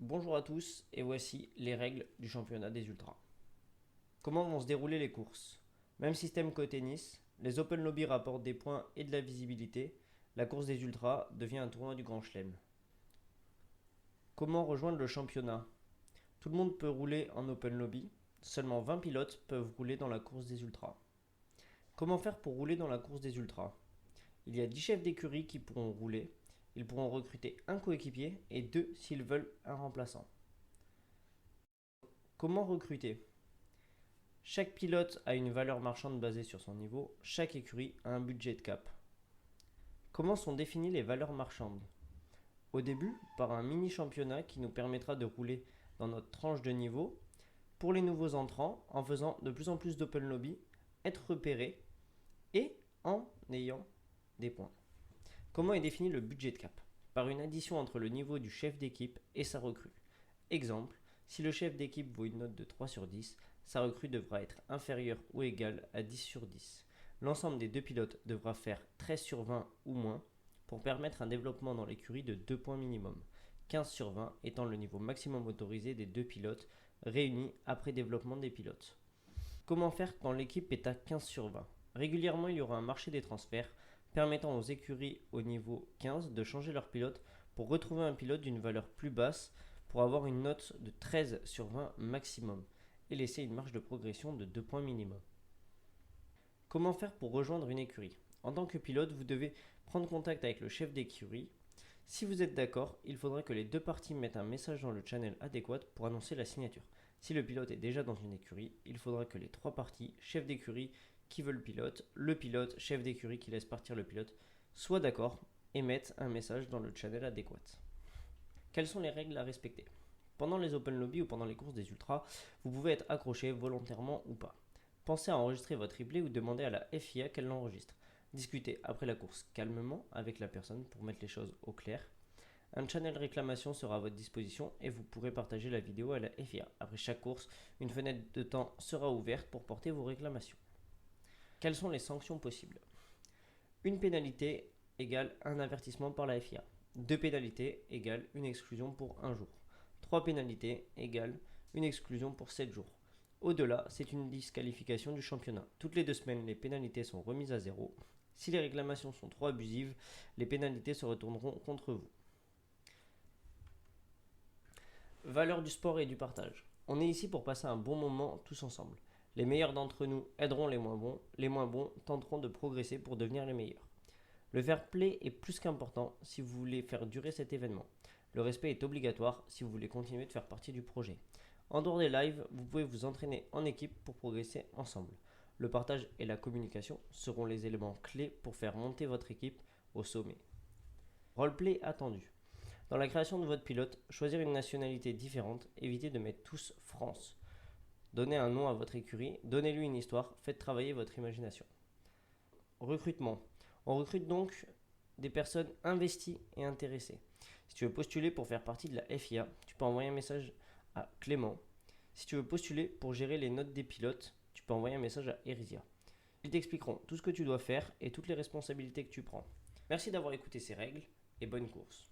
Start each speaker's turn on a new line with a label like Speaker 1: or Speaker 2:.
Speaker 1: Bonjour à tous et voici les règles du championnat des ultras. Comment vont se dérouler les courses? Même système qu'au tennis, les Open Lobby rapportent des points et de la visibilité. La course des ultras devient un tournoi du Grand Chelem. Comment rejoindre le championnat? Tout le monde peut rouler en Open Lobby. Seulement 20 pilotes peuvent rouler dans la course des ultras. Comment faire pour rouler dans la course des ultras? Il y a 10 chefs d'écurie qui pourront rouler. Ils pourront recruter un coéquipier et 2 s'ils veulent un remplaçant. Comment recruter? Chaque pilote a une valeur marchande basée sur son niveau. Chaque écurie a un budget de cap. Comment sont définies les valeurs marchandes? Au début, par un mini championnat qui nous permettra de rouler dans notre tranche de niveau. Pour les nouveaux entrants, en faisant de plus en plus d'open lobby, être repéré et en ayant des points. Comment est défini le budget de cap? Par une addition entre le niveau du chef d'équipe et sa recrue. Exemple, si le chef d'équipe vaut une note de 3 sur 10, sa recrue devra être inférieure ou égale à 10 sur 10. L'ensemble des deux pilotes devra faire 13 sur 20 ou moins pour permettre un développement dans l'écurie de 2 points minimum, 15 sur 20 étant le niveau maximum autorisé des deux pilotes réunis après développement des pilotes. Comment faire quand l'équipe est à 15 sur 20? Régulièrement, il y aura un marché des transferts permettant aux écuries au niveau 15 de changer leur pilote pour retrouver un pilote d'une valeur plus basse pour avoir une note de 13 sur 20 maximum et laisser une marge de progression de 2 points minimum. Comment faire pour rejoindre une écurie? En tant que pilote, vous devez prendre contact avec le chef d'écurie. Si vous êtes d'accord, il faudra que les deux parties mettent un message dans le channel adéquat pour annoncer la signature. Si le pilote est déjà dans une écurie, il faudra que les trois parties, chef d'écurie qui veut le pilote, chef d'écurie qui laisse partir le pilote, soient d'accord et mettent un message dans le channel adéquat. Quelles sont les règles à respecter? Pendant les Open Lobby ou pendant les courses des ultras, vous pouvez être accroché volontairement ou pas. Pensez à enregistrer votre replay ou demandez à la FIA qu'elle l'enregistre. Discutez après la course calmement avec la personne pour mettre les choses au clair. Un channel réclamation sera à votre disposition et vous pourrez partager la vidéo à la FIA. Après chaque course, une fenêtre de temps sera ouverte pour porter vos réclamations. Quelles sont les sanctions possibles? Une pénalité égale un avertissement par la FIA. 2 pénalités égale une exclusion pour 1 jour. 3 pénalités égale une exclusion pour 7 jours. Au-delà, c'est une disqualification du championnat. Toutes les 2 semaines, les pénalités sont remises à zéro. Si les réclamations sont trop abusives, les pénalités se retourneront contre vous. Valeur du sport et du partage. On est ici pour passer un bon moment tous ensemble. Les meilleurs d'entre nous aideront les moins bons tenteront de progresser pour devenir les meilleurs. Le fair play est plus qu'important si vous voulez faire durer cet événement. Le respect est obligatoire si vous voulez continuer de faire partie du projet. En dehors des lives, vous pouvez vous entraîner en équipe pour progresser ensemble. Le partage et la communication seront les éléments clés pour faire monter votre équipe au sommet. Roleplay attendu. Dans la création de votre pilote, choisir une nationalité différente, évitez de mettre tous France. Donnez un nom à votre écurie, donnez-lui une histoire, faites travailler votre imagination. Recrutement. On recrute donc des personnes investies et intéressées. Si tu veux postuler pour faire partie de la FIA, tu peux envoyer un message à Clément. Si tu veux postuler pour gérer les notes des pilotes, tu peux envoyer un message à Erisia. Ils t'expliqueront tout ce que tu dois faire et toutes les responsabilités que tu prends. Merci d'avoir écouté ces règles et bonne course.